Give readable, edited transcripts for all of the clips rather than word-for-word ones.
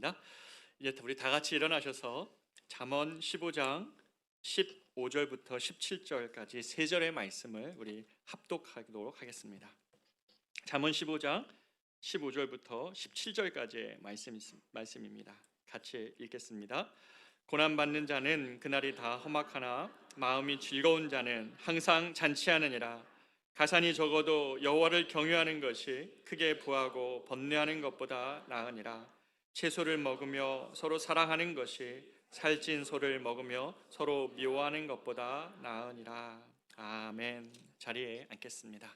하겠습니다. 이제 우리 다 같이 일어나셔서 잠언 15장 15절부터 17절까지 세 절의 말씀을 우리 합독하도록 하겠습니다. 잠언 15장 15절부터 17절까지의 말씀입니다. 같이 읽겠습니다. 고난받는 자는 그날이 다 험악하나 마음이 즐거운 자는 항상 잔치하느니라. 가산이 적어도 여호와를 경외하는 것이 크게 부하고 번뇌하는 것보다 나으니라. 채소를 먹으며 서로 사랑하는 것이 살찐 소를 먹으며 서로 미워하는 것보다 나으니라. 아멘. 자리에 앉겠습니다.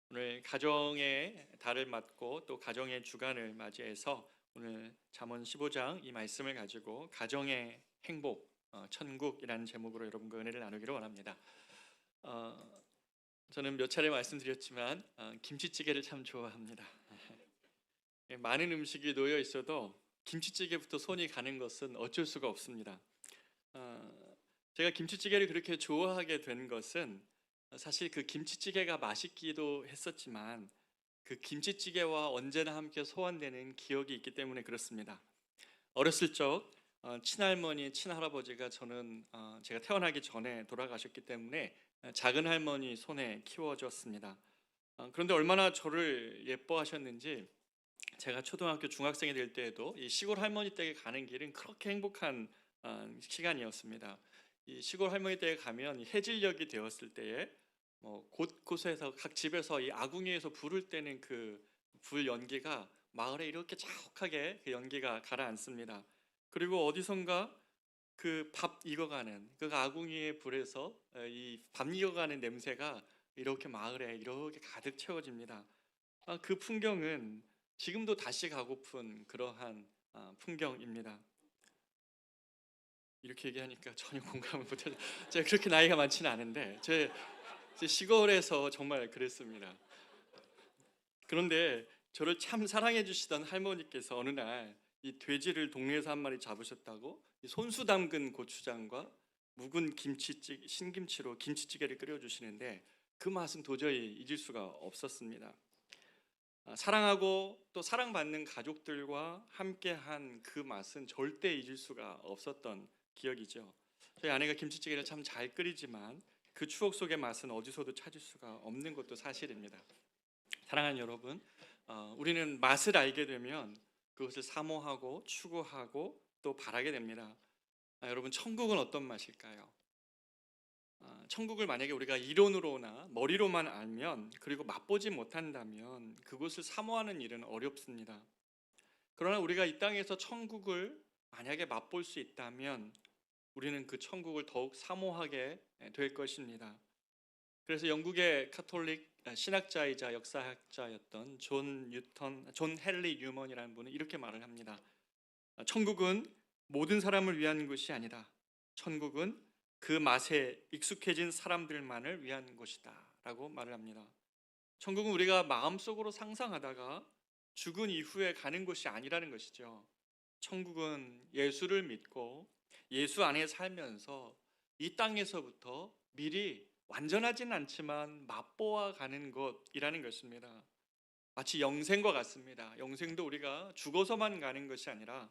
오늘 가정의 달을 맞고 또 가정의 주간을 맞이해서 오늘 잠언 15장 이 말씀을 가지고 가정의 행복, 천국이라는 제목으로 여러분과 은혜를 나누기를 원합니다. 저는 몇 차례 말씀드렸지만 김치찌개를 참 좋아합니다. 많은 음식이 놓여 있어도 김치찌개부터 손이 가는 것은 어쩔 수가 없습니다. 제가 김치찌개를 그렇게 좋아하게 된 것은 사실 그 김치찌개가 맛있기도 했었지만 그 김치찌개와 언제나 함께 소환되는 기억이 있기 때문에 그렇습니다. 어렸을 적 친할머니, 친할아버지가 저는 제가 태어나기 전에 돌아가셨기 때문에 작은 할머니 손에 키워졌습니다. 그런데 얼마나 저를 예뻐하셨는지 제가 초등학교 중학생이 될 때에도 이 시골 할머니 댁에 가는 길은 그렇게 행복한 시간이었습니다. 이 시골 할머니 댁에 가면 해질녘이 되었을 때에 곳곳에서 각 집에서 이 아궁이에서 불을 때는 그 불 연기가 마을에 이렇게 자욱하게 그 연기가 가라앉습니다. 그리고 어디선가 그 밥 익어가는 그 아궁이의 불에서 이 밥 익어가는 냄새가 이렇게 마을에 이렇게 가득 채워집니다. 그 풍경은 지금도 다시 가고픈 그러한 풍경입니다. 이렇게 얘기하니까 전혀 공감을 못해서 제가 그렇게 나이가 많지는 않은데 제 시골에서 정말 그랬습니다. 그런데 저를 참 사랑해 주시던 할머니께서 어느 날 이 돼지를 동네에서 한 마리 잡으셨다고 이 손수 담근 고추장과 묵은 김치찌개, 신김치로 김치찌개를 끓여주시는데 그 맛은 도저히 잊을 수가 없었습니다. 사랑하고 또 사랑받는 가족들과 함께한 그 맛은 절대 잊을 수가 없었던 기억이죠. 저희 아내가 김치찌개를 참 잘 끓이지만 그 추억 속의 맛은 어디서도 찾을 수가 없는 것도 사실입니다. 사랑하는 여러분, 우리는 맛을 알게 되면 그것을 사모하고 추구하고 또 바라게 됩니다. 여러분, 천국은 어떤 맛일까요? 천국을 만약에 우리가 이론으로나 머리로만 알면 그리고 맛보지 못한다면 그것을 사모하는 일은 어렵습니다. 그러나 우리가 이 땅에서 천국을 만약에 맛볼 수 있다면 우리는 그 천국을 더욱 사모하게 될 것입니다. 그래서 영국의 카톨릭 신학자이자 역사학자였던 존 헨리 뉴먼이라는 분은 이렇게 말을 합니다. 천국은 모든 사람을 위한 것이 아니다. 천국은 그 맛에 익숙해진 사람들만을 위한 것이다 라고 말을 합니다. 천국은 우리가 마음속으로 상상하다가 죽은 이후에 가는 것이 아니라는 것이죠. 천국은 예수를 믿고 예수 안에 살면서 이 땅에서부터 미리 완전하진 않지만 맛보아 가는 것이라는 것입니다. 마치 영생과 같습니다. 영생도 우리가 죽어서만 가는 것이 아니라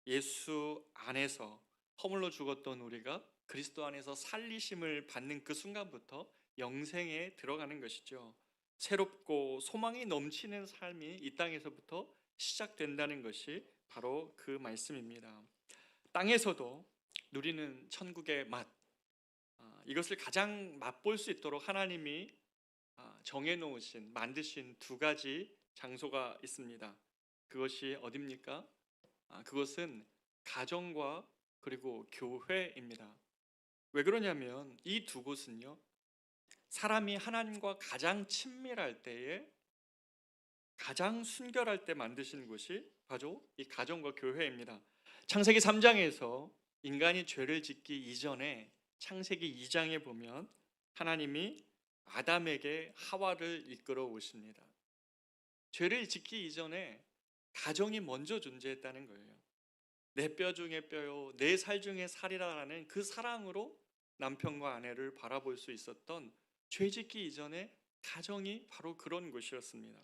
예수 안에서 허물로 죽었던 우리가 그리스도 안에서 살리심을 받는 그 순간부터 영생에 들어가는 것이죠. 새롭고 소망이 넘치는 삶이 이 땅에서부터 시작된다는 것이 바로 그 말씀입니다. 땅에서도 누리는 천국의 맛, 이것을 가장 맛볼 수 있도록 하나님이 정해놓으신, 만드신 두 가지 장소가 있습니다. 그것이 어디입니까? 그것은 가정과 그리고 교회입니다. 왜 그러냐면 이 두 곳은요, 사람이 하나님과 가장 친밀할 때에 가장 순결할 때 만드신 곳이 바로 이 가정과 교회입니다. 창세기 3장에서 인간이 죄를 짓기 이전에 창세기 2장에 보면 하나님이 아담에게 하와를 이끌어 오십니다. 죄를 짓기 이전에 가정이 먼저 존재했다는 거예요. 내 뼈 중에 뼈요, 내 살 중에 살이라는 그 사랑으로 남편과 아내를 바라볼 수 있었던 죄 짓기 이전에 가정이 바로 그런 곳이었습니다.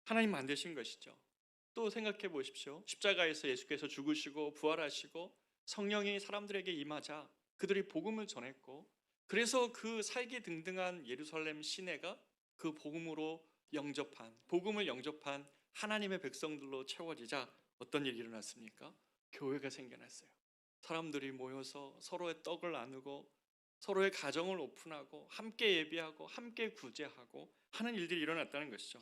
하나님 만드신 것이죠. 또 생각해 보십시오. 십자가에서 예수께서 죽으시고 부활하시고 성령이 사람들에게 임하자 그들이 복음을 전했고, 그래서 그 살기 등등한 예루살렘 시내가 그 복음을 영접한 하나님의 백성들로 채워지자 어떤 일이 일어났습니까? 교회가 생겨났어요. 사람들이 모여서 서로의 떡을 나누고 서로의 가정을 오픈하고 함께 예배하고 함께 구제하고 하는 일들이 일어났다는 것이죠.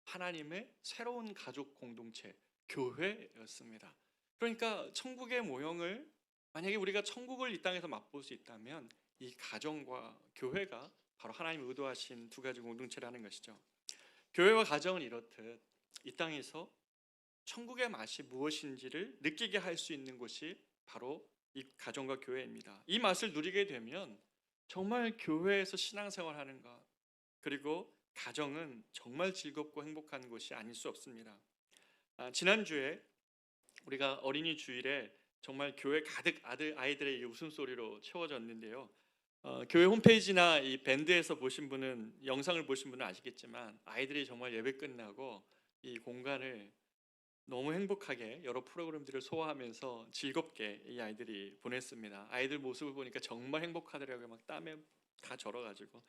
하나님의 새로운 가족 공동체, 교회였습니다. 그러니까 천국의 모형을, 만약에 우리가 천국을 이 땅에서 맛볼 수 있다면 이 가정과 교회가 바로 하나님이 의도하신 두 가지 공동체라는 것이죠. 교회와 가정은 이렇듯 이 땅에서 천국의 맛이 무엇인지를 느끼게 할 수 있는 곳이 바로 이 가정과 교회입니다. 이 맛을 누리게 되면 정말 교회에서 신앙생활하는 것, 그리고 가정은 정말 즐겁고 행복한 곳이 아닐 수 없습니다. 지난주에 우리가 어린이 주일에 정말 교회 가득 아이들의 웃음소리로 채워졌는데요. 교회 홈페이지나 이 밴드에서 보신 분은, 영상을 보신 분은 아시겠지만 아이들이 정말 예배 끝나고 이 공간을 너무 행복하게 여러 프로그램들을 소화하면서 즐겁게 이 아이들이 보냈습니다. 아이들 모습을 보니까 정말 행복하더라고요. 막 땀에 다 절어가지고.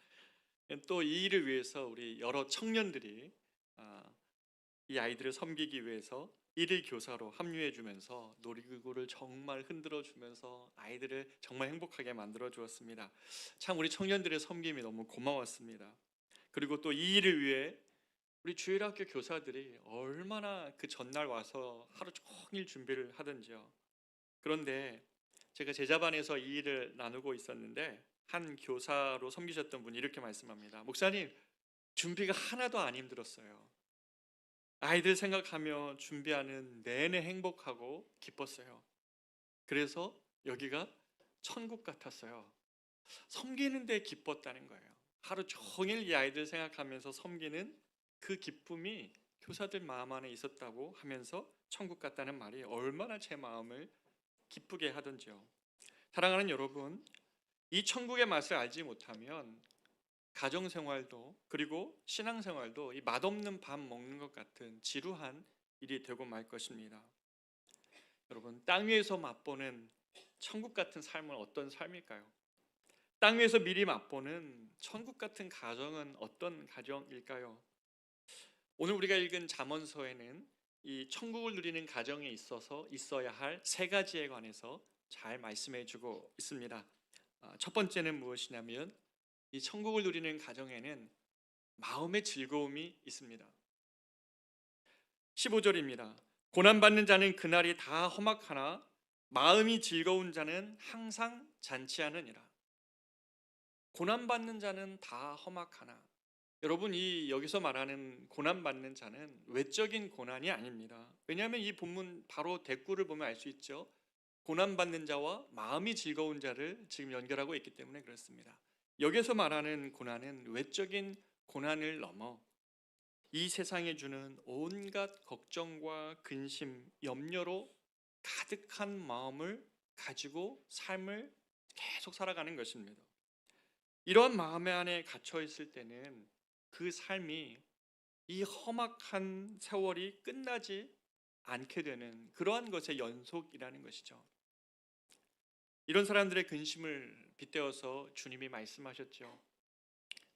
또 이 일을 위해서 우리 여러 청년들이 이 아이들을 섬기기 위해서 일일 교사로 합류해 주면서 놀이기구를 정말 흔들어 주면서 아이들을 정말 행복하게 만들어 주었습니다. 참 우리 청년들의 섬김이 너무 고마웠습니다. 그리고 또 이 일을 위해 우리 주일학교 교사들이 얼마나 그 전날 와서 하루 종일 준비를 하던지요. 그런데 제가 제자반에서 이 일을 나누고 있었는데 한 교사로 섬기셨던 분이 이렇게 말씀합니다. 목사님, 준비가 하나도 안 힘들었어요. 아이들 생각하며 준비하는 내내 행복하고 기뻤어요. 그래서 여기가 천국 같았어요. 섬기는데 기뻤다는 거예요. 하루 종일 이 아이들 생각하면서 섬기는 그 기쁨이 교사들 마음 안에 있었다고 하면서 천국 같다는 말이 얼마나 제 마음을 기쁘게 하던지요. 사랑하는 여러분, 이 천국의 맛을 알지 못하면 가정생활도 그리고 신앙생활도 이 맛없는 밥 먹는 것 같은 지루한 일이 되고 말 것입니다. 여러분, 땅 위에서 맛보는 천국 같은 삶은 어떤 삶일까요? 땅 위에서 미리 맛보는 천국 같은 가정은 어떤 가정일까요? 오늘 우리가 읽은 잠언서에는 이 천국을 누리는 가정에 있어서 있어야 할 세 가지에 관해서 잘 말씀해 주고 있습니다. 첫 번째는 무엇이냐면 이 천국을 누리는 가정에는 마음의 즐거움이 있습니다. 15절입니다. 고난받는 자는 그날이 다 험악하나 마음이 즐거운 자는 항상 잔치하느니라. 고난받는 자는 다 험악하나, 여러분, 이 여기서 말하는 고난받는 자는 외적인 고난이 아닙니다. 왜냐하면 이 본문 바로 대꾸를 보면 알 수 있죠. 고난받는 자와 마음이 즐거운 자를 지금 연결하고 있기 때문에 그렇습니다. 여기서 말하는 고난은 외적인 고난을 넘어 이 세상에 주는 온갖 걱정과 근심, 염려로 가득한 마음을 가지고 삶을 계속 살아가는 것입니다. 이러한 마음의 안에 갇혀 있을 때는 그 삶이 이 험악한 세월이 끝나지 않게 되는 그러한 것의 연속이라는 것이죠. 이런 사람들의 근심을 빗대어서 주님이 말씀하셨죠.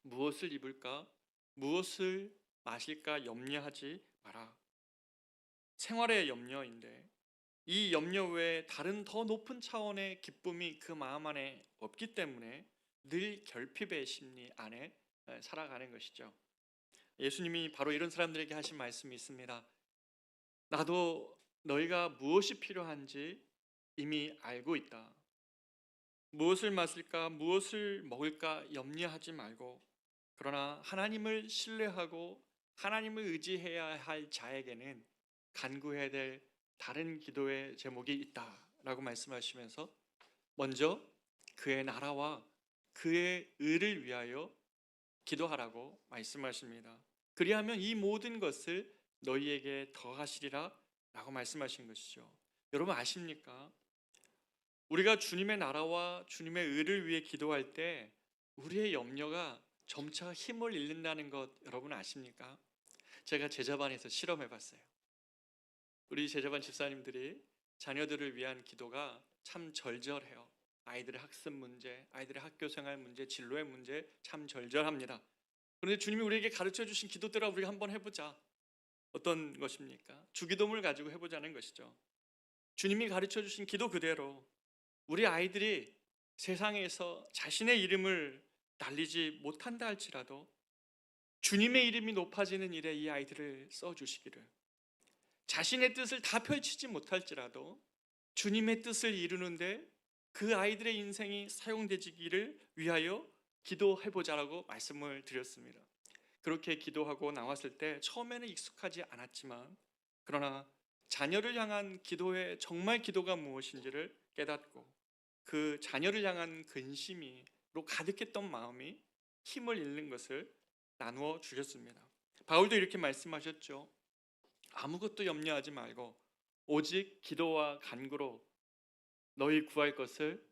무엇을 입을까? 무엇을 마실까 염려하지 마라. 생활의 염려인데 이 염려 외에 다른 더 높은 차원의 기쁨이 그 마음 안에 없기 때문에 늘 결핍의 심리 안에 살아가는 것이죠. 예수님이 바로 이런 사람들에게 하신 말씀이 있습니다. 나도 너희가 무엇이 필요한지 이미 알고 있다. 무엇을 마실까, 무엇을 먹을까 염려하지 말고, 그러나 하나님을 신뢰하고 하나님을 의지해야 할 자에게는 간구해야 될 다른 기도의 제목이 있다라고 말씀하시면서 먼저 그의 나라와 그의 의를 위하여 기도하라고 말씀하십니다. 그리하면 이 모든 것을 너희에게 더하시리라 라고 말씀하신 것이죠. 여러분 아십니까? 우리가 주님의 나라와 주님의 의를 위해 기도할 때 우리의 염려가 점차 힘을 잃는다는 것 여러분 아십니까? 제가 제자반에서 실험해 봤어요. 우리 제자반 집사님들이 자녀들을 위한 기도가 참 절절해요. 아이들의 학습 문제, 아이들의 학교 생활 문제, 진로의 문제 참 절절합니다. 그런데 주님이 우리에게 가르쳐 주신 기도대로 우리가 한번 해보자. 어떤 것입니까? 주기도문을 가지고 해보자는 것이죠. 주님이 가르쳐 주신 기도 그대로 우리 아이들이 세상에서 자신의 이름을 날리지 못한다 할지라도 주님의 이름이 높아지는 일에 이 아이들을 써주시기를, 자신의 뜻을 다 펼치지 못할지라도 주님의 뜻을 이루는데 그 아이들의 인생이 사용되기를 위하여 기도해보자라고 말씀을 드렸습니다. 그렇게 기도하고 나왔을 때 처음에는 익숙하지 않았지만, 그러나 자녀를 향한 기도의 정말 기도가 무엇인지를 깨닫고 그 자녀를 향한 근심으로 가득했던 마음이 힘을 잃는 것을 나누어 주셨습니다. 바울도 이렇게 말씀하셨죠. 아무것도 염려하지 말고 오직 기도와 간구로 너희 구할 것을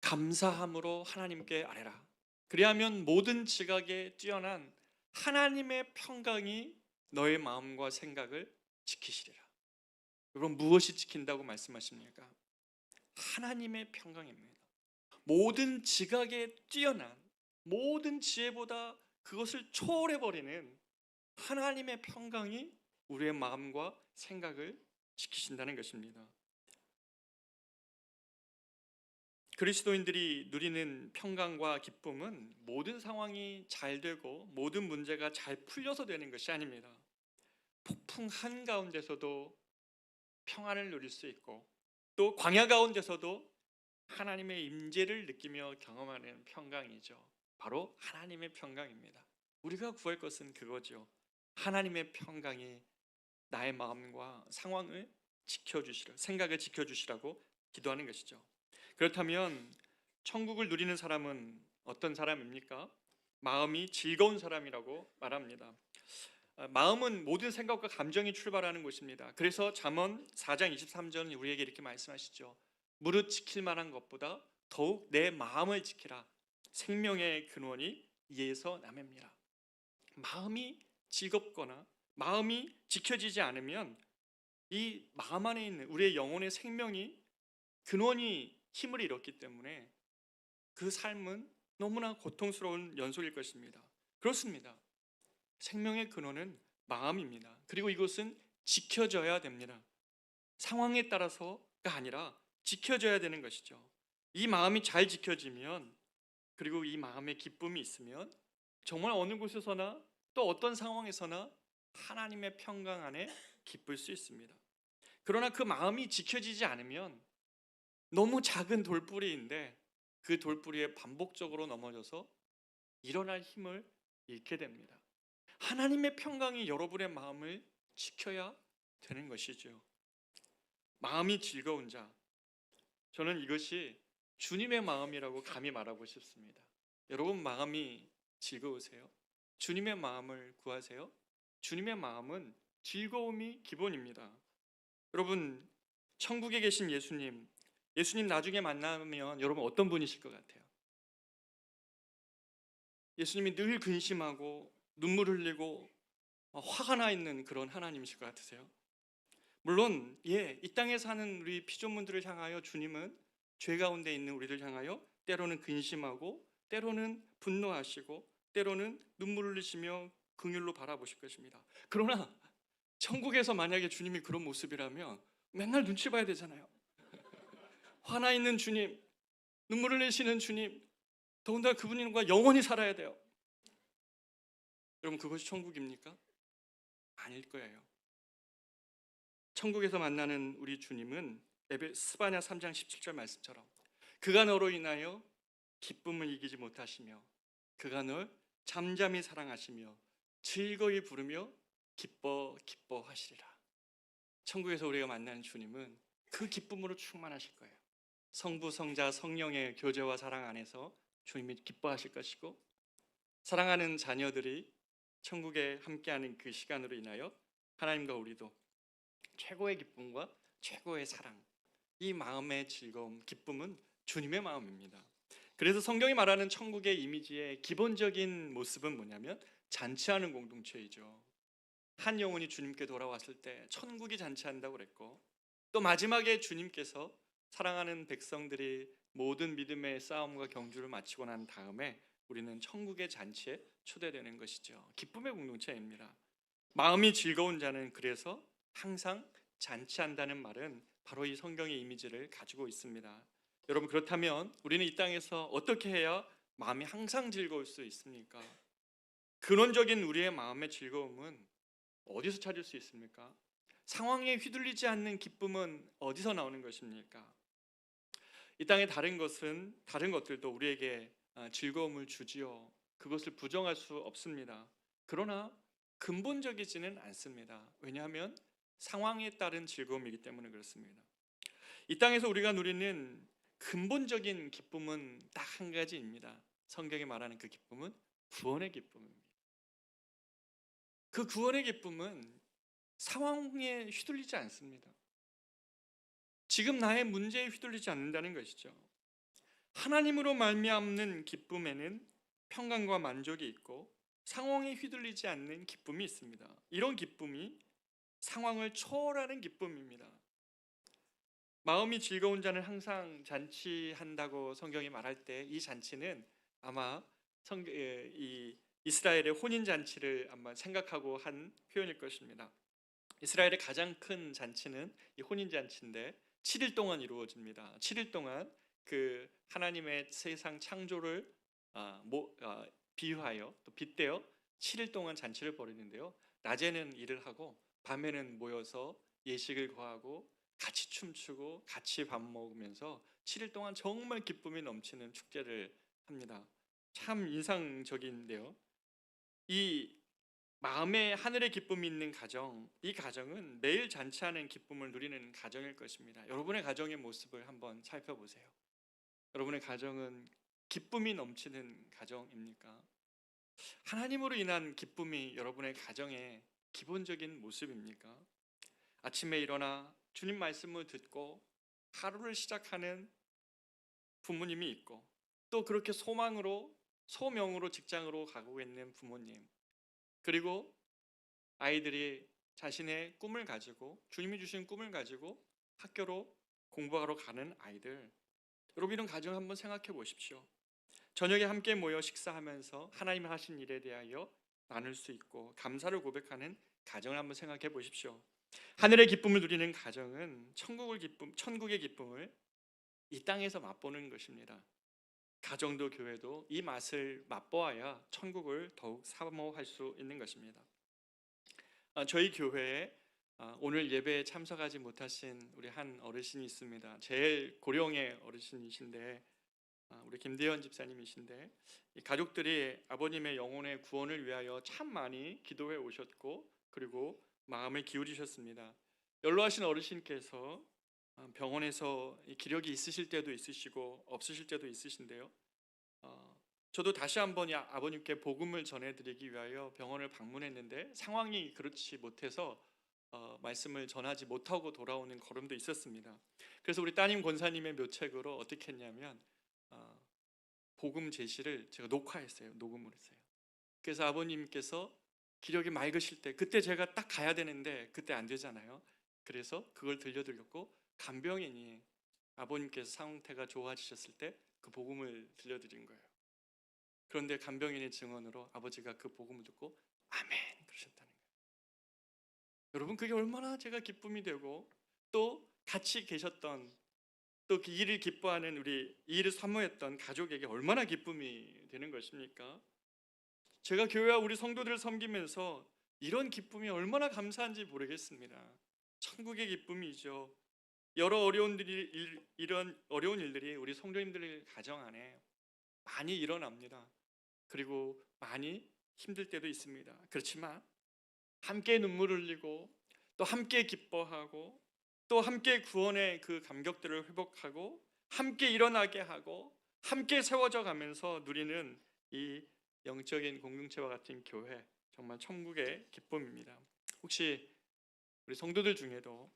감사함으로 하나님께 아뢰라. 그리하면 모든 지각에 뛰어난 하나님의 평강이 너의 마음과 생각을 지키시리라. 여러분, 무엇이 지킨다고 말씀하십니까? 하나님의 평강입니다. 모든 지각에 뛰어난, 모든 지혜보다 그것을 초월해버리는 하나님의 평강이 우리의 마음과 생각을 지키신다는 것입니다. 그리스도인들이 누리는 평강과 기쁨은 모든 상황이 잘 되고 모든 문제가 잘 풀려서 되는 것이 아닙니다. 폭풍 한가운데서도 평안을 누릴 수 있고, 또 광야 가운데서도 하나님의 임재를 느끼며 경험하는 평강이죠. 바로 하나님의 평강입니다. 우리가 구할 것은 그거죠. 하나님의 평강이 나의 마음과 상황을 지켜주시라, 생각을 지켜주시라고 기도하는 것이죠. 그렇다면 천국을 누리는 사람은 어떤 사람입니까? 마음이 즐거운 사람이라고 말합니다. 마음은 모든 생각과 감정이 출발하는 곳입니다. 그래서 잠언 4장 23절은 우리에게 이렇게 말씀하시죠. 무릇 지킬 만한 것보다 더욱 내 마음을 지키라. 생명의 근원이 이에서 남입니다. 마음이 즐겁거나 마음이 지켜지지 않으면 이 마음 안에 있는 우리의 영혼의 생명이, 근원이 힘을 잃었기 때문에 그 삶은 너무나 고통스러운 연속일 것입니다. 그렇습니다. 생명의 근원은 마음입니다. 그리고 이것은 지켜져야 됩니다. 상황에 따라서가 아니라 지켜져야 되는 것이죠. 이 마음이 잘 지켜지면, 그리고 이 마음에 기쁨이 있으면 정말 어느 곳에서나 또 어떤 상황에서나 하나님의 평강 안에 기쁠 수 있습니다. 그러나 그 마음이 지켜지지 않으면 너무 작은 돌뿌리인데 그 돌뿌리에 반복적으로 넘어져서 일어날 힘을 잃게 됩니다. 하나님의 평강이 여러분의 마음을 지켜야 되는 것이죠. 마음이 즐거운 자, 저는 이것이 주님의 마음이라고 감히 말하고 싶습니다. 여러분, 마음이 즐거우세요? 주님의 마음을 구하세요? 주님의 마음은 즐거움이 기본입니다. 여러분, 천국에 계신 예수님 나중에 만나면 여러분 어떤 분이실 것 같아요? 예수님이 늘 근심하고 눈물 흘리고 화가 나 있는 그런 하나님이실 것 같으세요? 물론 이 땅에 사는 우리 피조물들을 향하여 주님은 죄 가운데 있는 우리를 향하여 때로는 근심하고 때로는 분노하시고 때로는 눈물 흘리시며 긍휼로 바라보실 것입니다. 그러나 천국에서 만약에 주님이 그런 모습이라면 맨날 눈치 봐야 되잖아요. 화나 있는 주님, 눈물 흘리시는 주님, 더군다나 그분과 영원히 살아야 돼요. 여러분, 그것이 천국입니까? 아닐 거예요. 천국에서 만나는 우리 주님은 스바냐 3장 17절 말씀처럼 그가 너로 인하여 기쁨을 이기지 못하시며 그가 널 잠잠히 사랑하시며 즐거이 부르며 기뻐하시리라. 천국에서 우리가 만나는 주님은 그 기쁨으로 충만하실 거예요. 성부, 성자, 성령의 교제와 사랑 안에서 주님이 기뻐하실 것이고, 사랑하는 자녀들이 천국에 함께하는 그 시간으로 인하여 하나님과 우리도 최고의 기쁨과 최고의 사랑, 이 마음의 즐거움, 기쁨은 주님의 마음입니다. 그래서 성경이 말하는 천국의 이미지의 기본적인 모습은 뭐냐면 잔치하는 공동체이죠. 한 영혼이 주님께 돌아왔을 때 천국이 잔치한다고 그랬고, 또 마지막에 주님께서 사랑하는 백성들이 모든 믿음의 싸움과 경주를 마치고 난 다음에 우리는 천국의 잔치에 초대되는 것이죠. 기쁨의 공동체입니다. 마음이 즐거운 자는 그래서 항상 잔치한다는 말은 바로 이 성경의 이미지를 가지고 있습니다. 여러분, 그렇다면 우리는 이 땅에서 어떻게 해야 마음이 항상 즐거울 수 있습니까? 근원적인 우리의 마음의 즐거움은 어디서 찾을 수 있습니까? 상황에 휘둘리지 않는 기쁨은 어디서 나오는 것입니까? 이 땅의 다른 것들도 우리에게 즐거움을 주지요. 그것을 부정할 수 없습니다. 그러나 근본적이지는 않습니다. 왜냐하면 상황에 따른 즐거움이기 때문에 그렇습니다. 이 땅에서 우리가 누리는 근본적인 기쁨은 딱 한 가지입니다. 성경이 말하는 그 기쁨은 구원의 기쁨입니다. 그 구원의 기쁨은 상황에 휘둘리지 않습니다. 지금 나의 문제에 휘둘리지 않는다는 것이죠. 하나님으로 말미암는 기쁨에는 평강과 만족이 있고 상황에 휘둘리지 않는 기쁨이 있습니다. 이런 기쁨이 상황을 초월하는 기쁨입니다. 마음이 즐거운 자는 항상 잔치한다고 성경이 말할 때 이 잔치는 아마 이 이스라엘의 혼인 잔치를 아마 생각하고 한 표현일 것입니다. 이스라엘의 가장 큰 잔치는 이 혼인 잔치인데 7일 동안 이루어집니다. 7일 동안 그 하나님의 세상 창조를 비유하여 또 빗대어 7일 동안 잔치를 벌이는데요. 낮에는 일을 하고 밤에는 모여서 예식을 거하고 같이 춤추고 같이 밥 먹으면서 7일 동안 정말 기쁨이 넘치는 축제를 합니다. 참 인상적인데요. 이 마음에 하늘의 기쁨이 있는 가정, 이 가정은 매일 잔치하는 기쁨을 누리는 가정일 것입니다. 여러분의 가정의 모습을 한번 살펴보세요. 여러분의 가정은 기쁨이 넘치는 가정입니까? 하나님으로 인한 기쁨이 여러분의 가정의 기본적인 모습입니까? 아침에 일어나 주님 말씀을 듣고 하루를 시작하는 부모님이 있고, 또 그렇게 소명으로 직장으로 가고 있는 부모님, 그리고 아이들이 자신의 꿈을 가지고 주님이 주신 꿈을 가지고 학교로 공부하러 가는 아이들, 여러분 이런 가정 한번 생각해 보십시오. 저녁에 함께 모여 식사하면서 하나님이 하신 일에 대하여 나눌 수 있고 감사를 고백하는 가정을 한번 생각해 보십시오. 하늘의 기쁨을 누리는 가정은 천국의 기쁨을 이 땅에서 맛보는 것입니다. 가정도 교회도 이 맛을 맛보아야 천국을 더욱 사모할 수 있는 것입니다. 저희 교회에 오늘 예배에 참석하지 못하신 우리 한 어르신이 있습니다. 제일 고령의 어르신이신데 우리 김대현 집사님이신데, 이 가족들이 아버님의 영혼의 구원을 위하여 참 많이 기도해 오셨고 그리고 마음을 기울이셨습니다. 연로하신 어르신께서 병원에서 기력이 있으실 때도 있으시고 없으실 때도 있으신데요. 저도 다시 한번 아버님께 복음을 전해드리기 위하여 병원을 방문했는데 상황이 그렇지 못해서 말씀을 전하지 못하고 돌아오는 걸음도 있었습니다. 그래서 우리 따님 권사님의 묘책으로 어떻게 했냐면 복음 제시를 제가 녹음을 했어요. 그래서 아버님께서 기력이 맑으실 때, 그때 제가 딱 가야 되는데 그때 안 되잖아요. 그래서 그걸 들려드렸고, 간병인이 아버님께서 상태가 좋아지셨을 때 그 복음을 들려드린 거예요. 그런데 간병인의 증언으로 아버지가 그 복음을 듣고 아멘 그러셨다는 거예요. 여러분, 그게 얼마나 제가 기쁨이 되고, 또 같이 계셨던, 또 그 일을 기뻐하는 이 일을 사모했던 가족에게 얼마나 기쁨이 되는 것입니까? 제가 교회와 우리 성도들을 섬기면서 이런 기쁨이 얼마나 감사한지 모르겠습니다. 천국의 기쁨이죠. 이런 어려운 일들이 우리 성도님들의 가정 안에 많이 일어납니다. 그리고 많이 힘들 때도 있습니다. 그렇지만 함께 눈물을 흘리고 또 함께 기뻐하고 또 함께 구원의 그 감격들을 회복하고 함께 일어나게 하고 함께 세워져 가면서 누리는 이 영적인 공동체와 같은 교회, 정말 천국의 기쁨입니다. 혹시 우리 성도들 중에도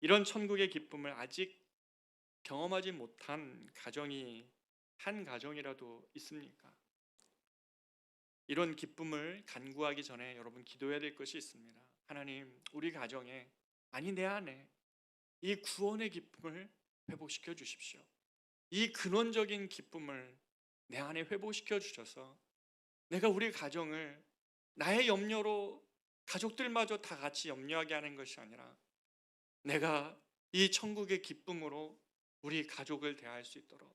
이런 천국의 기쁨을 아직 경험하지 못한 가정이 한 가정이라도 있습니까? 이런 기쁨을 간구하기 전에 여러분 기도해야 될 것이 있습니다. 하나님, 우리 가정에, 아니 내 안에 이 구원의 기쁨을 회복시켜 주십시오. 이 근원적인 기쁨을 내 안에 회복시켜 주셔서 내가 우리 가정을 나의 염려로 가족들마저 다 같이 염려하게 하는 것이 아니라 내가 이 천국의 기쁨으로 우리 가족을 대할 수 있도록,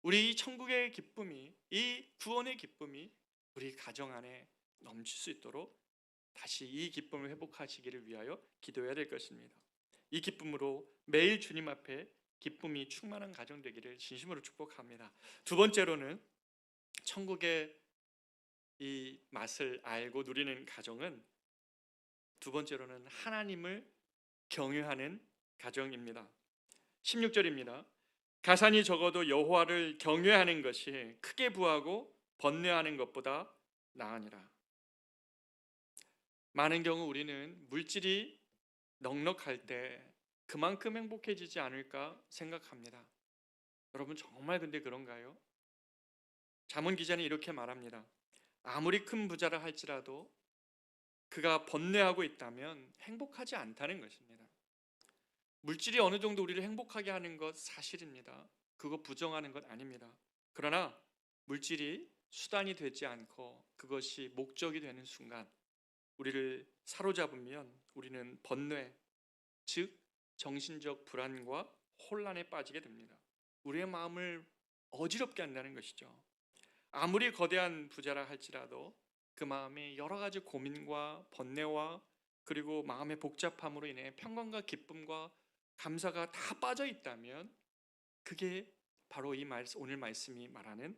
우리 이 천국의 기쁨이, 이 구원의 기쁨이 우리 가정 안에 넘칠 수 있도록 다시 이 기쁨을 회복하시기를 위하여 기도해야 될 것입니다. 이 기쁨으로 매일 주님 앞에 기쁨이 충만한 가정 되기를 진심으로 축복합니다. 두 번째로는 천국의 이 맛을 알고 누리는 가정은, 두 번째로는 하나님을 경외하는 가정입니다. 16절입니다. 가산이 적어도 여호와를 경외하는 것이 크게 부하고 번뇌하는 것보다 나으니라. 많은 경우 우리는 물질이 넉넉할 때 그만큼 행복해지지 않을까 생각합니다. 여러분, 정말 근데 그런가요? 잠언 기자는 이렇게 말합니다. 아무리 큰 부자라 할지라도 그가 번뇌하고 있다면 행복하지 않다는 것입니다. 물질이 어느 정도 우리를 행복하게 하는 것 사실입니다. 그거 부정하는 것 아닙니다. 그러나 물질이 수단이 되지 않고 그것이 목적이 되는 순간 우리를 사로잡으면 우리는 번뇌, 즉 정신적 불안과 혼란에 빠지게 됩니다. 우리의 마음을 어지럽게 한다는 것이죠. 아무리 거대한 부자라 할지라도 그 마음에 여러 가지 고민과 번뇌와 그리고 마음의 복잡함으로 인해 평강과 기쁨과 감사가 다 빠져 있다면 그게 바로 이 오늘 말씀이 말하는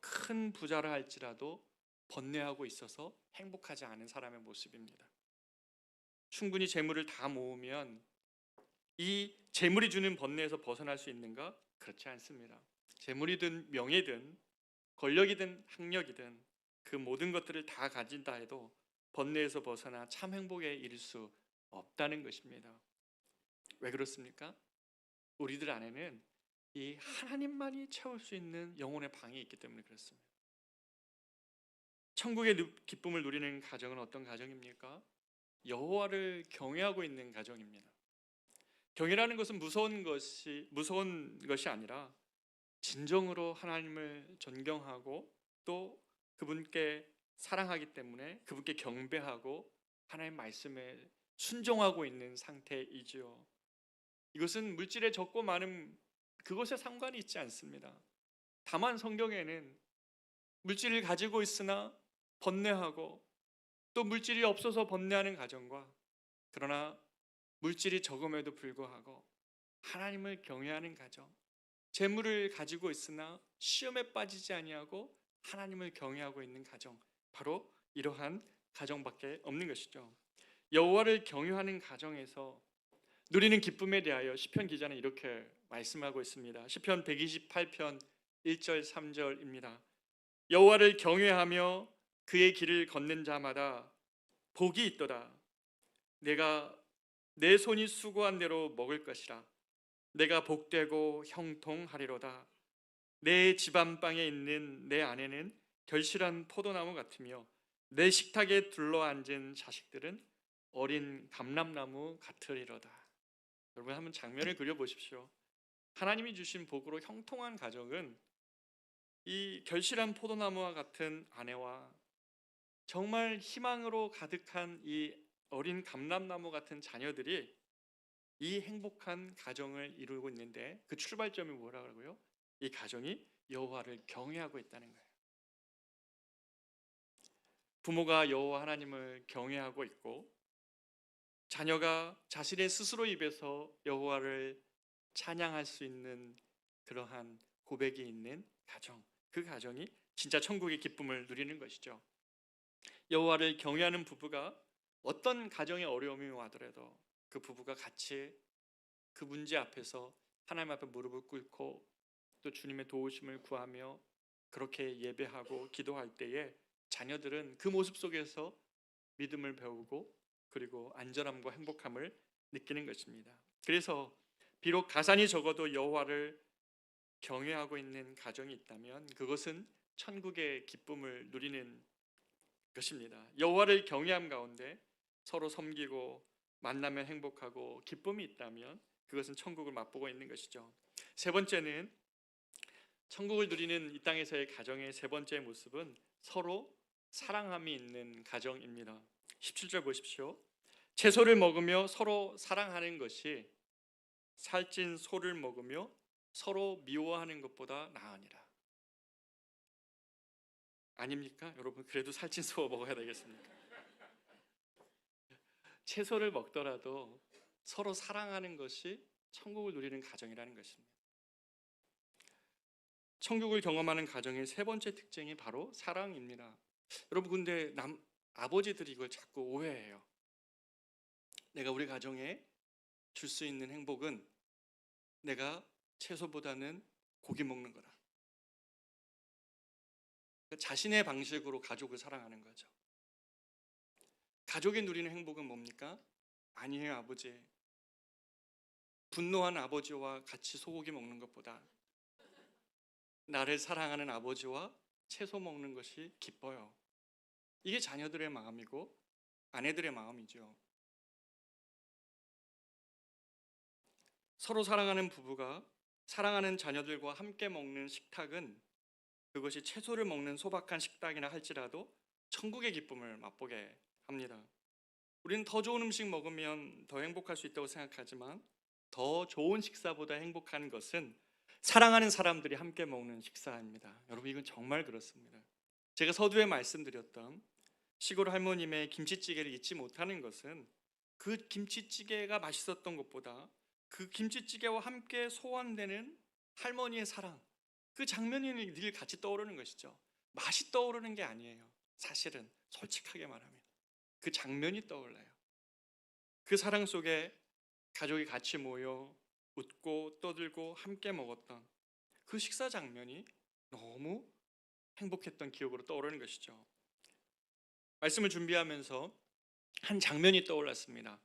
큰 부자라 할지라도 번뇌하고 있어서 행복하지 않은 사람의 모습입니다. 충분히 재물을 다 모으면 이 재물이 주는 번뇌에서 벗어날 수 있는가? 그렇지 않습니다. 재물이든 명예든 권력이든 학력이든 그 모든 것들을 다 가진다 해도 번뇌에서 벗어나 참 행복에 이를 수 없다는 것입니다. 왜 그렇습니까? 우리들 안에는 이 하나님만이 채울 수 있는 영혼의 방이 있기 때문에 그렇습니다. 천국의 기쁨을 누리는 가정은 어떤 가정입니까? 여호와를 경외하고 있는 가정입니다. 경외라는 것은 무서운 것이 아니라 진정으로 하나님을 존경하고 또 그분께 사랑하기 때문에 그분께 경배하고 하나님 말씀에 순종하고 있는 상태이지요. 이것은 물질에 적고 많은 그것에 상관이 있지 않습니다. 다만 성경에는 물질을 가지고 있으나 번뇌하고 또 물질이 없어서 번뇌하는 가정과, 그러나 물질이 적음에도 불구하고 하나님을 경외하는 가정, 재물을 가지고 있으나 시험에 빠지지 아니하고 하나님을 경외하고 있는 가정, 바로 이러한 가정밖에 없는 것이죠. 여호와를 경외하는 가정에서 누리는 기쁨에 대하여 시편 기자는 이렇게 말씀하고 있습니다. 시편 128편 1절 3절입니다. 여호와를 경외하며 그의 길을 걷는 자마다 복이 있도다. 내가 내 손이 수고한 대로 먹을 것이라. 내가 복되고 형통하리로다. 내 집 안방에 있는 내 아내는 결실한 포도나무 같으며 내 식탁에 둘러앉은 자식들은 어린 감람나무 같으리로다. 여러분, 한번 장면을 그려보십시오. 하나님이 주신 복으로 형통한 가정은 이 결실한 포도나무와 같은 아내와 정말 희망으로 가득한 이 어린 감람나무 같은 자녀들이 이 행복한 가정을 이루고 있는데, 그 출발점이 뭐라고요? 이 가정이 여호와를 경외하고 있다는 거예요. 부모가 여호와 하나님을 경외하고 있고 자녀가 자신의 스스로 입에서 여호와를 찬양할 수 있는 그러한 고백이 있는 가정, 그 가정이 진짜 천국의 기쁨을 누리는 것이죠. 여호와를 경외하는 부부가 어떤 가정의 어려움이 와더라도 그 부부가 같이 그 문제 앞에서 하나님 앞에 무릎을 꿇고 또 주님의 도우심을 구하며 그렇게 예배하고 기도할 때에 자녀들은 그 모습 속에서 믿음을 배우고 그리고 안전함과 행복함을 느끼는 것입니다. 그래서 비록 가산이 적어도 여호와를 경외하고 있는 가정이 있다면 그것은 천국의 기쁨을 누리는 것입니다. 여호와를 경외함 가운데 서로 섬기고 만나면 행복하고 기쁨이 있다면 그것은 천국을 맛보고 있는 것이죠. 세 번째는 천국을 누리는 이 땅에서의 가정의 세 번째 모습은 서로 사랑함이 있는 가정입니다. 17절 보십시오. 채소를 먹으며 서로 사랑하는 것이 살찐 소를 먹으며 서로 미워하는 것보다 나으니라. 아닙니까? 여러분, 그래도 살찐 소 먹어야 되겠습니까? 채소를 먹더라도 서로 사랑하는 것이 천국을 누리는 가정이라는 것입니다. 천국을 경험하는 가정의 세 번째 특징이 바로 사랑입니다. 여러분, 근데 아버지들이 이걸 자꾸 오해해요. 내가 우리 가정에 줄 수 있는 행복은 내가 채소보다는 고기 먹는 거다. 자신의 방식으로 가족을 사랑하는 거죠. 가족이 누리는 행복은 뭡니까? 아니에요, 아버지. 분노한 아버지와 같이 소고기 먹는 것보다 나를 사랑하는 아버지와 채소 먹는 것이 기뻐요. 이게 자녀들의 마음이고 아내들의 마음이죠. 서로 사랑하는 부부가 사랑하는 자녀들과 함께 먹는 식탁은 그것이 채소를 먹는 소박한 식탁이나 할지라도 천국의 기쁨을 맛보게 합니다. 우리는 더 좋은 음식 먹으면 더 행복할 수 있다고 생각하지만 더 좋은 식사보다 행복한 것은 사랑하는 사람들이 함께 먹는 식사입니다. 여러분, 이건 정말 그렇습니다. 제가 서두에 말씀드렸던 시골 할머님의 김치찌개를 잊지 못하는 것은 그 김치찌개가 맛있었던 것보다 그 김치찌개와 함께 소환되는 할머니의 사랑, 그 장면이 늘 같이 떠오르는 것이죠. 맛이 떠오르는 게 아니에요. 사실은 솔직하게 말하면 그 장면이 떠올라요. 그 사랑 속에 가족이 같이 모여 웃고 떠들고 함께 먹었던 그 식사 장면이 너무 행복했던 기억으로 떠오르는 것이죠. 말씀을 준비하면서 한 장면이 떠올랐습니다.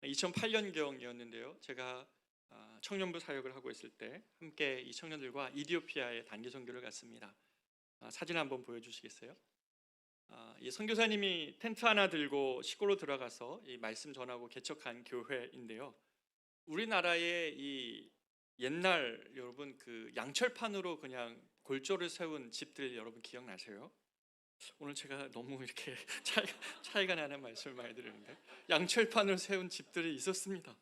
2008년경이었는데요. 제가 청년부 사역을 하고 있을 때 함께 이 청년들과 이디오피아에 단기 선교를 갔습니다. 사진 한번 보여주시겠어요? 이 선교사님이 텐트 하나 들고 시골로 들어가서 이 말씀 전하고 개척한 교회인데요. 우리나라의 이 옛날 여러분 그 양철판으로 그냥 골조를 세운 집들 여러분 기억나세요? 오늘 제가 너무 이렇게 차이가 나는 말씀을 많이 드리는데 양철판으로 세운 집들이 있었습니다.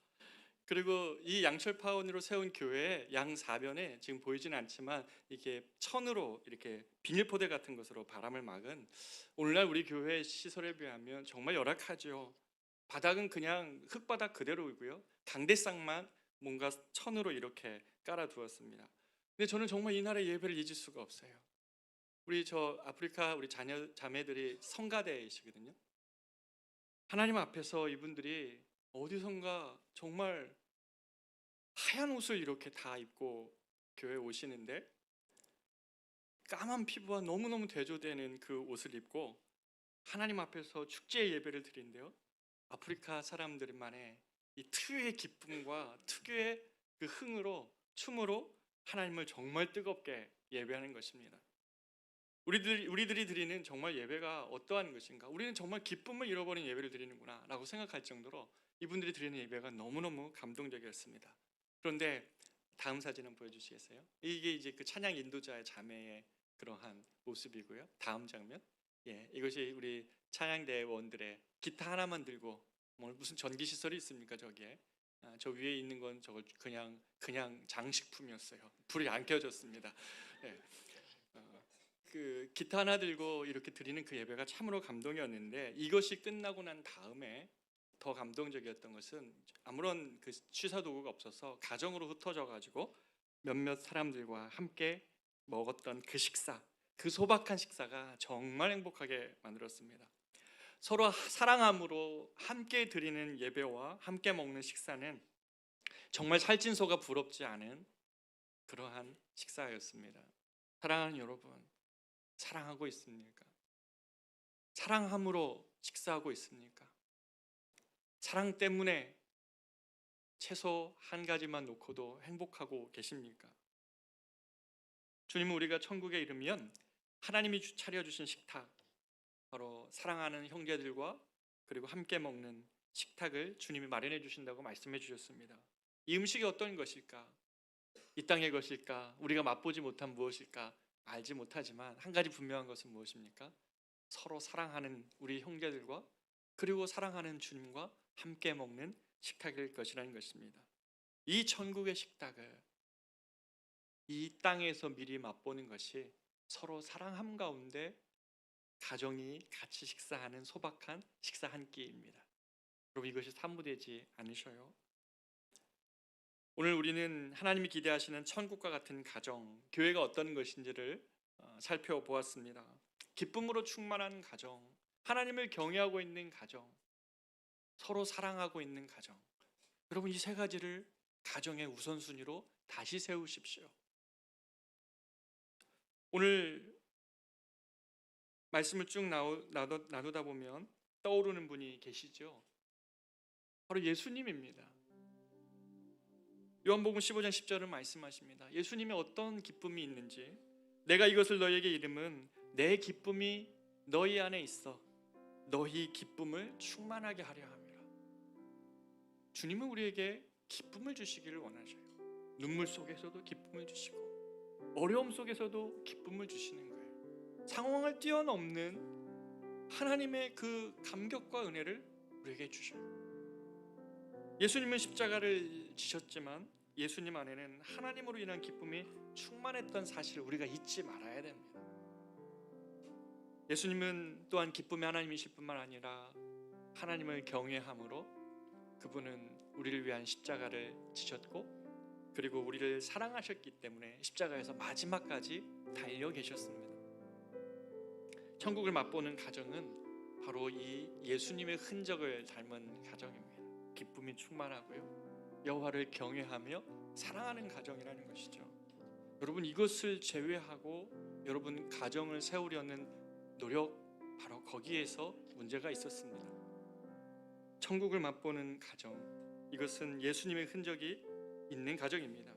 그리고 이 양철판으로 세운 교회의 양사변에 지금 보이지는 않지만 이게 천으로 이렇게 비닐포대 같은 것으로 바람을 막은 오늘날 우리 교회 시설에 비하면 정말 열악하죠. 바닥은 그냥 흙바닥 그대로이고요. 강대상만 뭔가 천으로 이렇게 깔아두었습니다. 근데 저는 정말 이 나라의 예배를 잊을 수가 없어요. 우리 저 아프리카 우리 자매들이 성가대이시거든요. 하나님 앞에서 이분들이 어디선가 정말 하얀 옷을 이렇게 다 입고 교회에 오시는데 까만 피부와 너무너무 대조되는 그 옷을 입고 하나님 앞에서 축제 예배를 드린대요. 아프리카 사람들만의 이 특유의 기쁨과 특유의 그 흥으로 춤으로 하나님을 정말 뜨겁게 예배하는 것입니다. 우리들이 드리는 정말 예배가 어떠한 것인가? 우리는 정말 기쁨을 잃어버린 예배를 드리는구나 라고 생각할 정도로 이분들이 드리는 예배가 너무너무 감동적이었습니다. 그런데 다음 사진 한번 보여주시겠어요? 이게 이제 그 찬양 인도자의 자매의 그러한 모습이고요. 다음 장면, 이것이 우리 찬양대원들의 기타 하나만 들고 무슨 전기 시설이 있습니까 저기에? 저 위에 있는 건 저거 그냥 장식품이었어요. 불이 안 켜졌습니다. 그 기타 하나 들고 이렇게 드리는 그 예배가 참으로 감동이었는데 이것이 끝나고 난 다음에 더 감동적이었던 것은 아무런 그 취사 도구가 없어서 가정으로 흩어져 가지고 몇몇 사람들과 함께 먹었던 그 식사, 그 소박한 식사가 정말 행복하게 만들었습니다. 서로 사랑함으로 함께 드리는 예배와 함께 먹는 식사는 정말 살찐 소가 부럽지 않은 그러한 식사였습니다. 사랑하는 여러분, 사랑하고 있습니까? 사랑함으로 식사하고 있습니까? 사랑 때문에 채소 한 가지만 놓고도 행복하고 계십니까? 주님은 우리가 천국에 이르면 하나님이 차려주신 식탁, 바로 사랑하는 형제들과 그리고 함께 먹는 식탁을 주님이 마련해 주신다고 말씀해 주셨습니다. 이 음식이 어떤 것일까? 이 땅의 것일까? 우리가 맛보지 못한 무엇일까? 알지 못하지만 한 가지 분명한 것은 무엇입니까? 서로 사랑하는 우리 형제들과 그리고 사랑하는 주님과 함께 먹는 식탁일 것이라는 것입니다. 이 천국의 식탁을 이 땅에서 미리 맛보는 것이 서로 사랑함 가운데 가정이 같이 식사하는 소박한 식사 한 끼입니다. 여러분, 이것이 사무되지 않으셔요? 오늘 우리는 하나님이 기대하시는 천국과 같은 가정, 교회가 어떤 것인지를 살펴보았습니다. 기쁨으로 충만한 가정, 하나님을 경외하고 있는 가정, 서로 사랑하고 있는 가정. 여러분, 이 세 가지를 가정의 우선순위로 다시 세우십시오. 오늘 말씀을 쭉 나누다 보면 떠오르는 분이 계시죠. 바로 예수님입니다. 요한복음 15장 10절은 말씀하십니다. 예수님이 어떤 기쁨이 있는지, 내가 이것을 너희에게 이름은 내 기쁨이 너희 안에 있어 너희 기쁨을 충만하게 하려 함이라. 주님은 우리에게 기쁨을 주시기를 원하셔요. 눈물 속에서도 기쁨을 주시고 어려움 속에서도 기쁨을 주시는 거예요. 상황을 뛰어넘는 하나님의 그 감격과 은혜를 우리에게 주셔요. 예수님은 십자가를 지셨지만 예수님 안에는 하나님으로 인한 기쁨이 충만했던 사실을 우리가 잊지 말아야 됩니다. 예수님은 또한 기쁨의 하나님이실 뿐만 아니라 하나님을 경외함으로 그분은 우리를 위한 십자가를 지셨고 그리고 우리를 사랑하셨기 때문에 십자가에서 마지막까지 달려 계셨습니다. 천국을 맛보는 가정은 바로 이 예수님의 흔적을 닮은 가정입니다. 기쁨이 충만하고요, 여호와를 경외하며 사랑하는 가정이라는 것이죠. 여러분, 이것을 제외하고 여러분 가정을 세우려는 노력, 바로 거기에서 문제가 있었습니다. 천국을 맛보는 가정, 이것은 예수님의 흔적이 있는 가정입니다.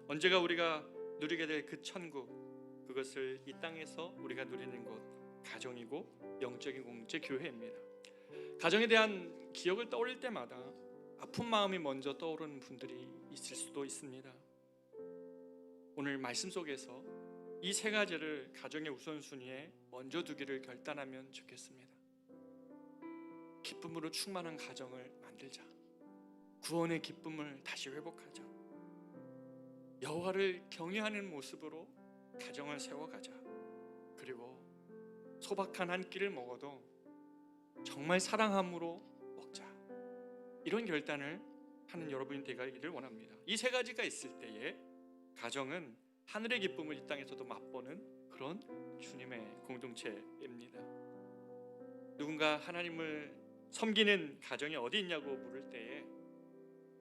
언제가 우리가 누리게 될 그 천국, 그것을 이 땅에서 우리가 누리는 곳, 가정이고 영적인 공동체 교회입니다. 가정에 대한 기억을 떠올릴 때마다 아픈 마음이 먼저 떠오르는 분들이 있을 수도 있습니다. 오늘 말씀 속에서 이 세 가지를 가정의 우선순위에 먼저 두기를 결단하면 좋겠습니다. 기쁨으로 충만한 가정을 만들자. 구원의 기쁨을 다시 회복하자. 여호와를 경외하는 모습으로 가정을 세워가자. 그리고 소박한 한 끼를 먹어도 정말 사랑함으로 먹자. 이런 결단을 하는 여러분이 되기를 원합니다. 이 세 가지가 있을 때에 가정은 하늘의 기쁨을 이 땅에서도 맛보는 그런 주님의 공동체입니다. 누군가 하나님을 섬기는 가정이 어디 있냐고 물을 때에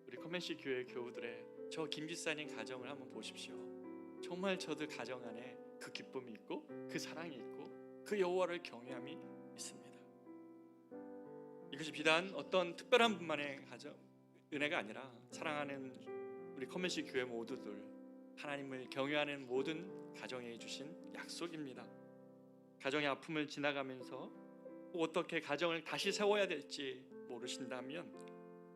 우리 커맨시 교회 교우들의 저 김집사님 가정을 한번 보십시오. 정말 저들 가정 안에 그 기쁨이 있고 그 사랑이 있고 그 여호와를 경외함이 있습니다. 이것이 비단 어떤 특별한 분만의 가정 은혜가 아니라 사랑하는 우리 커맨시 교회 모두들, 하나님을 경외하는 모든 가정에 주신 약속입니다. 가정의 아픔을 지나가면서 어떻게 가정을 다시 세워야 될지 모르신다면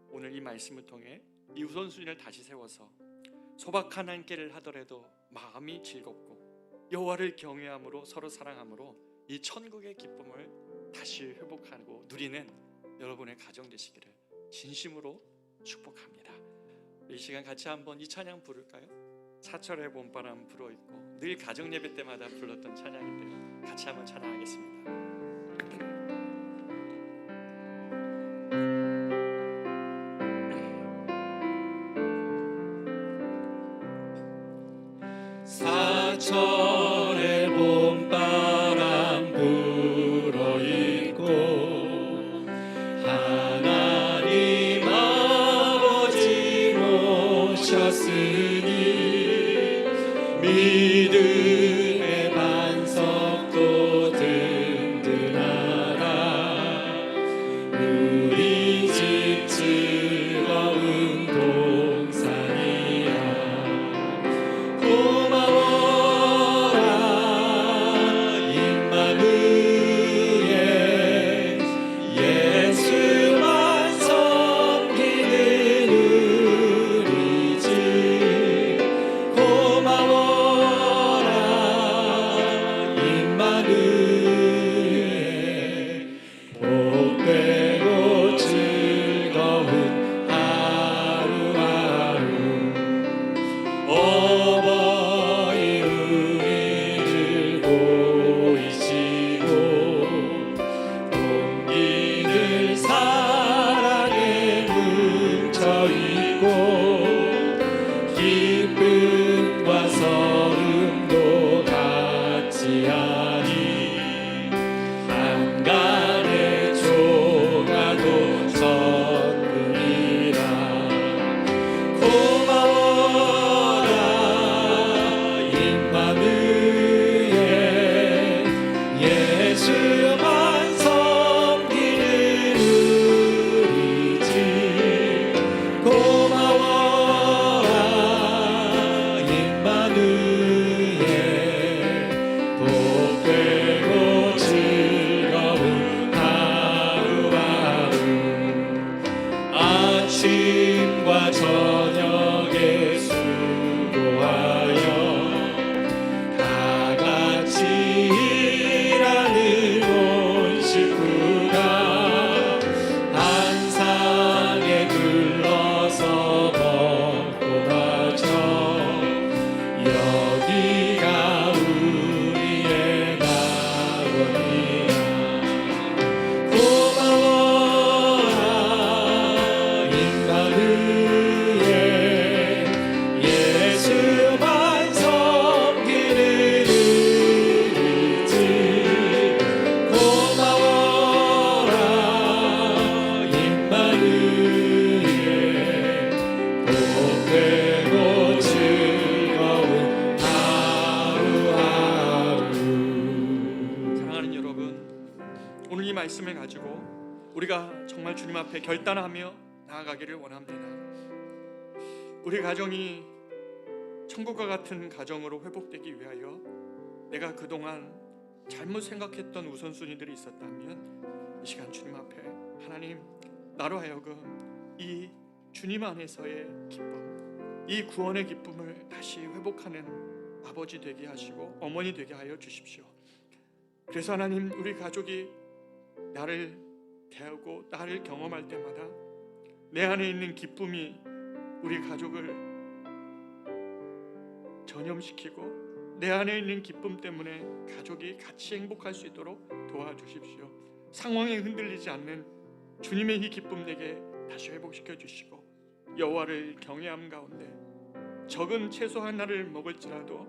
오늘 이 말씀을 통해 이 우선순위를 다시 세워서 소박한 한 끼를 하더라도 마음이 즐겁고 여호와를 경외함으로 서로 사랑함으로 이 천국의 기쁨을 다시 회복하고 누리는 여러분의 가정 되시기를 진심으로 축복합니다. 이 시간 같이 한번 이 찬양 부를까요? 사철의 봄바람 불어있고 늘 가정 예배 때마다 불렀던 찬양인데요, 같이 한번 찬양하겠습니다. 사철의 봄바람 불어있고 하나님 아버지 모셨으니 믿음의 반석도 든든하라. 우리 집 즐거운 동산이야. 고마워라 임마누엘 예수 아침과 저녁에 수고하여 다 같이 일하는 온 식구가 한 상에 둘러서 먹고 마셔 여기가 우리의 낙원이야. 고마워라 임마누엘 예수만 섬기는 우리들 고마워라 임마누엘 복되고 즐거운 하루하루. 사랑하는 여러분, 오늘 이 말씀을 가지고 우리가 정말 주님 앞에 결단하며 나아가기를 원합니다. 우리 가정이 천국과 같은 가정으로 회복되기 위하여 내가 그동안 잘못 생각했던 우선순위들이 있었다면 이 시간 주님 앞에 하나님, 나로 하여금 이 주님 안에서의 기쁨, 이 구원의 기쁨을 다시 회복하는 아버지 되게 하시고 어머니 되게 하여 주십시오. 그래서 하나님, 우리 가족이 나를 대하고 나를 경험할 때마다 내 안에 있는 기쁨이 우리 가족을 전염시키고 내 안에 있는 기쁨 때문에 가족이 같이 행복할 수 있도록 도와주십시오. 상황에 흔들리지 않는 주님의 이 기쁨 내게 다시 회복시켜 주시고 여호와를 경외함 가운데 적은 채소 하나를 먹을지라도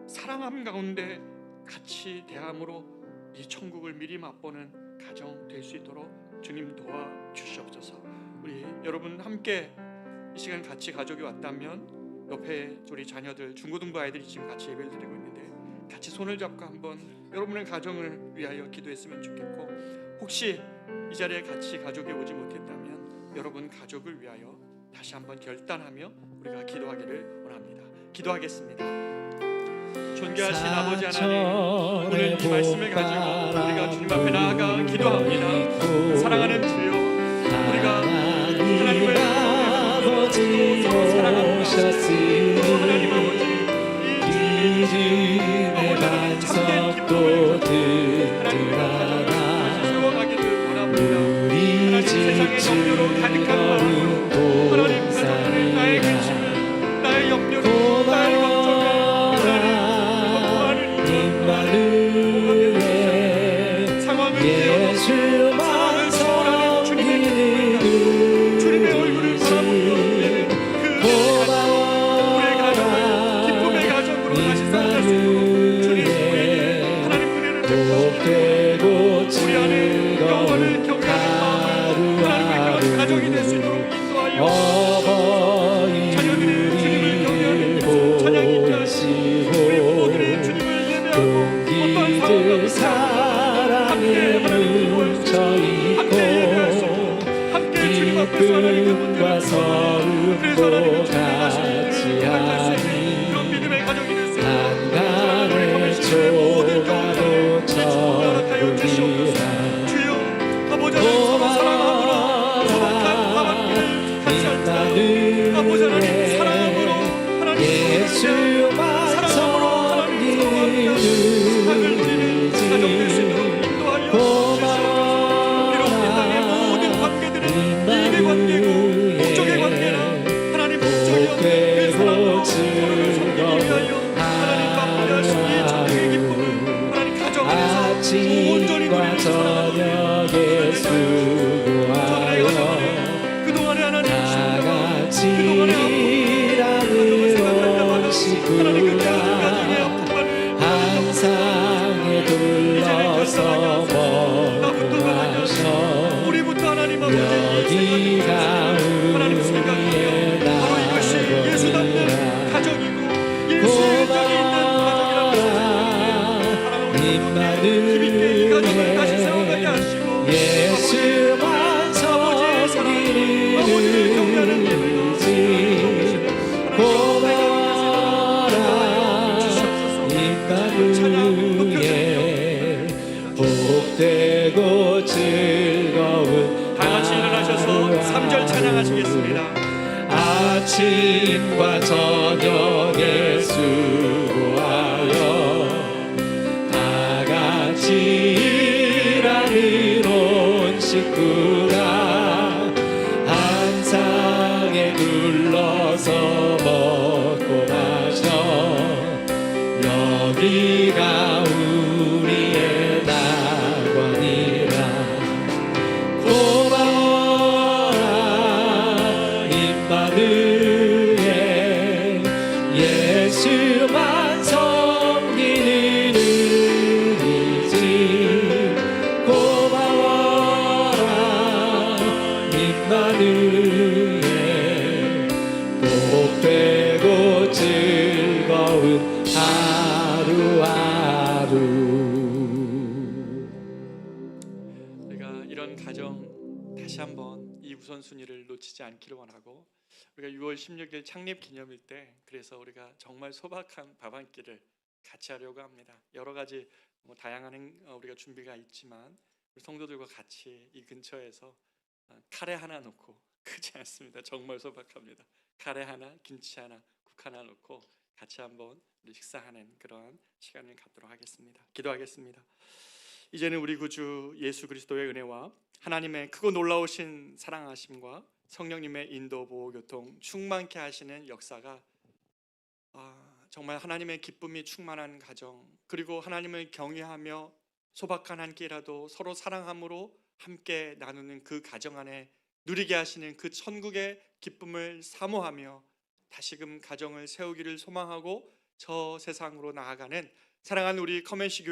사랑함 가운데 같이 대함으로 이 천국을 미리 맛보는 가정 될 수 있도록 주님 도와주시옵소서. 우리 여러분 함께 이 시간 같이 가족이 왔다면 옆에 우리 자녀들 중고등부 아이들이 지금 같이 예배를 드리고 있는데 같이 손을 잡고 한번 여러분의 가정을 위하여 기도했으면 좋겠고, 혹시 이 자리에 같이 가족이 오지 못했다면 여러분 가족을 위하여 다시 한번 결단하며 우리가 기도하기를 원합니다. 기도하겠습니다. 존귀하신 아버지 하나님, 오늘 이 말씀을 가지고 우리가 주님 앞에 나아가 기도합니다. 사랑하는 주여, 우리가 하나님을 사랑합니다. 하나님 아버지, 이 주님의 반석도 든든하다. 세워가기를 원합니다. 하나님, 세상의 염려로 가득한 마음, 하나님 그동안의 나의 근심을, 나의 염려를, 나의 걱정을 상황을 깨어서 주님의 얼굴을 바라보며 그 우리의 가정을 기쁨의 가정으로 다시 살아날 수 있도록 주님 우리에게 하나님 은혜를 베푸시고 우리 안에 영원을 경외하는 마음을 하나님의 그런 가정이 될 수 있도록 인도하여 자녀들이 주님을 경외하는 찬양이 있게 하시고 우리 부모들이 주님을 예배하고 어떠한 상황 함께 예배할 수 있고 함께 주님 앞에서 하나님의 문제를 풀고 그래서 하나님의 주님을 다시 회복할 수 있는 그런 믿음의 가정이 될 수 있도록 하나님의 주님의 모든 경험을 허락하여 주시옵소서. 주여, 아버지 하나님 서로 사랑함으로 소박한 밥한끼를 같이 앉아 아버지 하나님 사랑함으로 하나님 사랑함으로 하나님 서로 함께 사랑을 누리는 가정 될 수 있도록 인도하여 주시옵소서. 비록 이 땅의 모든 관계들은 이익의 관계고 목적의 관계나 하나님 목적이 없는 그 사랑으로 서로를 섬기기 위하여 하나님 맛보게 하신 이 천국의 기쁨을 하나님 가정 안에서 온전히 누리는 사랑으로 전의 가정을 그동안의 하나님 신경 그동안의 아픔 가정을 생각할 때마다 아침과 저녁에 수고하여 다 같이 일하는 온 식구가 한 상에 둘러서 먹고 마셔 여기가 우리의 낙원이라 고마워라 임마누엘 예수만 섬기는 은이지 고마워라 임마누엘 복되고 즐거운 하루하루. 우리가 이런 가정 다시 한번 이 우선순위를 놓치지 않기를 원하고 우리가 6월 16일 창립 기념일 때 그래서 우리가 정말 소박한 밥 한 끼를 같이 하려고 합니다. 여러 가지 다양한 우리가 준비가 있지만 우리 성도들과 같이 이 근처에서 카레 하나 놓고 크지 않습니다. 정말 소박합니다. 카레 하나, 김치 하나, 국 하나 놓고 같이 한번 우리 식사하는 그런 시간을 갖도록 하겠습니다. 기도하겠습니다. 이제는 우리 구주 예수 그리스도의 은혜와 하나님의 크고 놀라우신 사랑하심과 성령님의 인도 보호 교통 충만케 하시는 역사가 정말 하나님의 기쁨이 충만한 가정 그리고 하나님을 경외하며 소박한 한 끼라도 서로 사랑함으로 함께 나누는 그 가정 안에 누리게 하시는 그 천국의 기쁨을 사모하며 다시금 가정을 세우기를 소망하고 저 세상으로 나아가는 사랑하는 우리 커맨시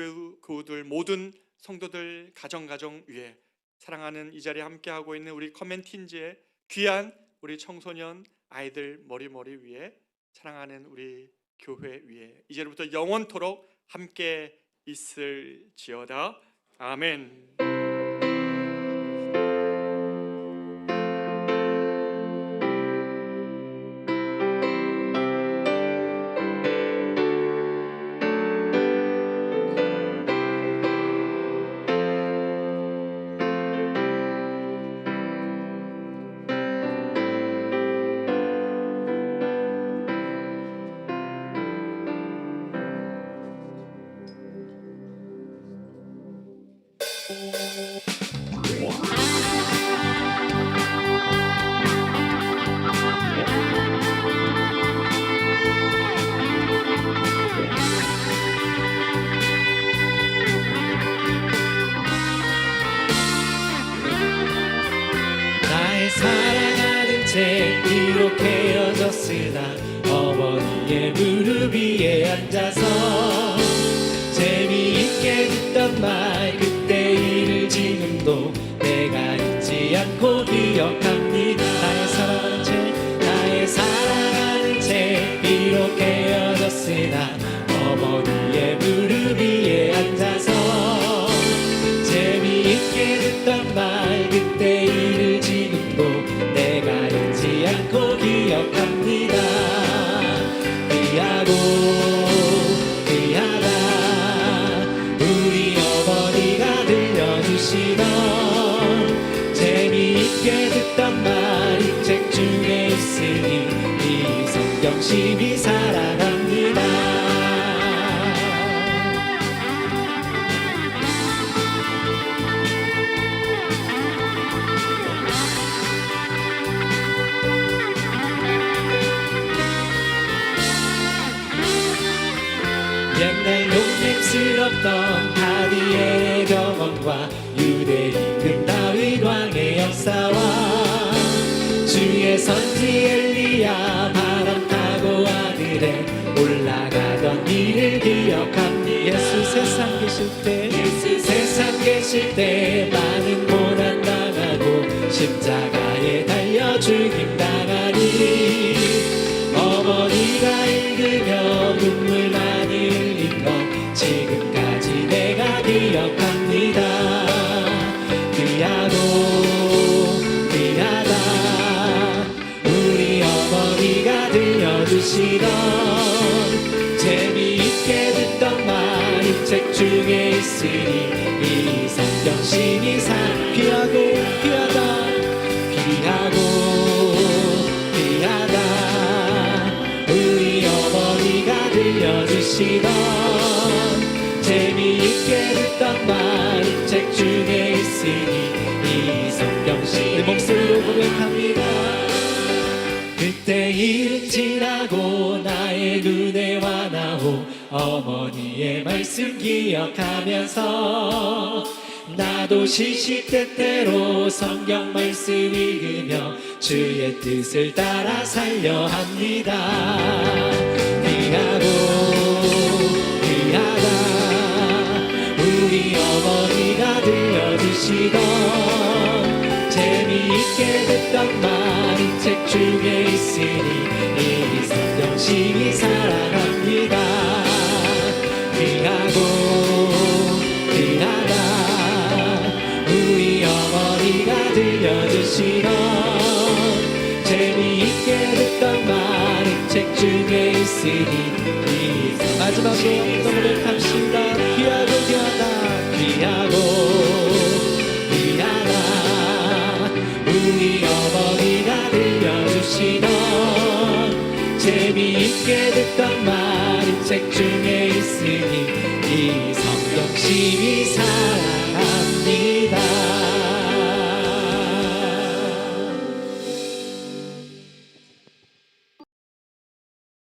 교우들 모든 성도들 가정 위에 사랑하는 이 자리에 함께하고 있는 우리 커맨틴즈의 귀한 우리 청소년 아이들 머리 위에 사랑하는 우리 교회 위에 이제부터 영원토록 함께 있을지어다. 아멘. 나의 사랑하는 채 비록 헤어졌으나 어머니의 무릎 위에 앉아서 재미있게 듣던 말 그때 일을 지금도 내가 잊지 않고 기억합니다. 나의 사랑하는 채 비록 헤어졌으나 어머니의 무릎 위에 앉아서 재미있게 듣던 말 그때 일을 지금도 내가 잊지 않고 기억합니다. 귀하다 우리 어머니가 들려주시던 재미있게 듣던 말 이 책 중에 있으니 이 성경 심히 사랑합니다. 옛날 용맹스럽던 다니엘의 경험과 유대 임금 다윗 왕의 역사와 주의 선지 엘리야 바람 타고 하늘에 올라가던 일을 기억합니다. 예수 세상 계실 때 많은 고난 당하고 십자가에 달려 죽임 당하니 어머니가 읽으며 눈물 많이 흘린 것 지금까지 내가 기억합니다. 귀하다 우리 어머니가 들려주시던 재미있게 듣던 말 이 책 중에 있으니 이 성경 심히 귀하다 들려주시던 재미있게 듣던 말이 책 중에 있으니 이 성경시 내 목소리로 고백합니다. 그때 일은 지나고 나의 눈에 와나오 어머니의 말씀 기억하면서 나도 시시때때로 성경 말씀 읽으며 주의 뜻을 따라 살려 합니다. 귀하고 귀하다 우리 어머니가 들려주시던 재미있게 듣던 말이 책 중에 있으니 이 성경심이 사랑합니다. 귀하고 귀하다 우리 어머니가 들려주시던 재미있게 듣던 말이 책 중에 있으니 마지막으로 고백합시다. 귀하고 귀하다 귀하고 귀하다 우리 어머니가 들려주시던 재미있게 듣던 말이 책 중에 있으니 이 성경심이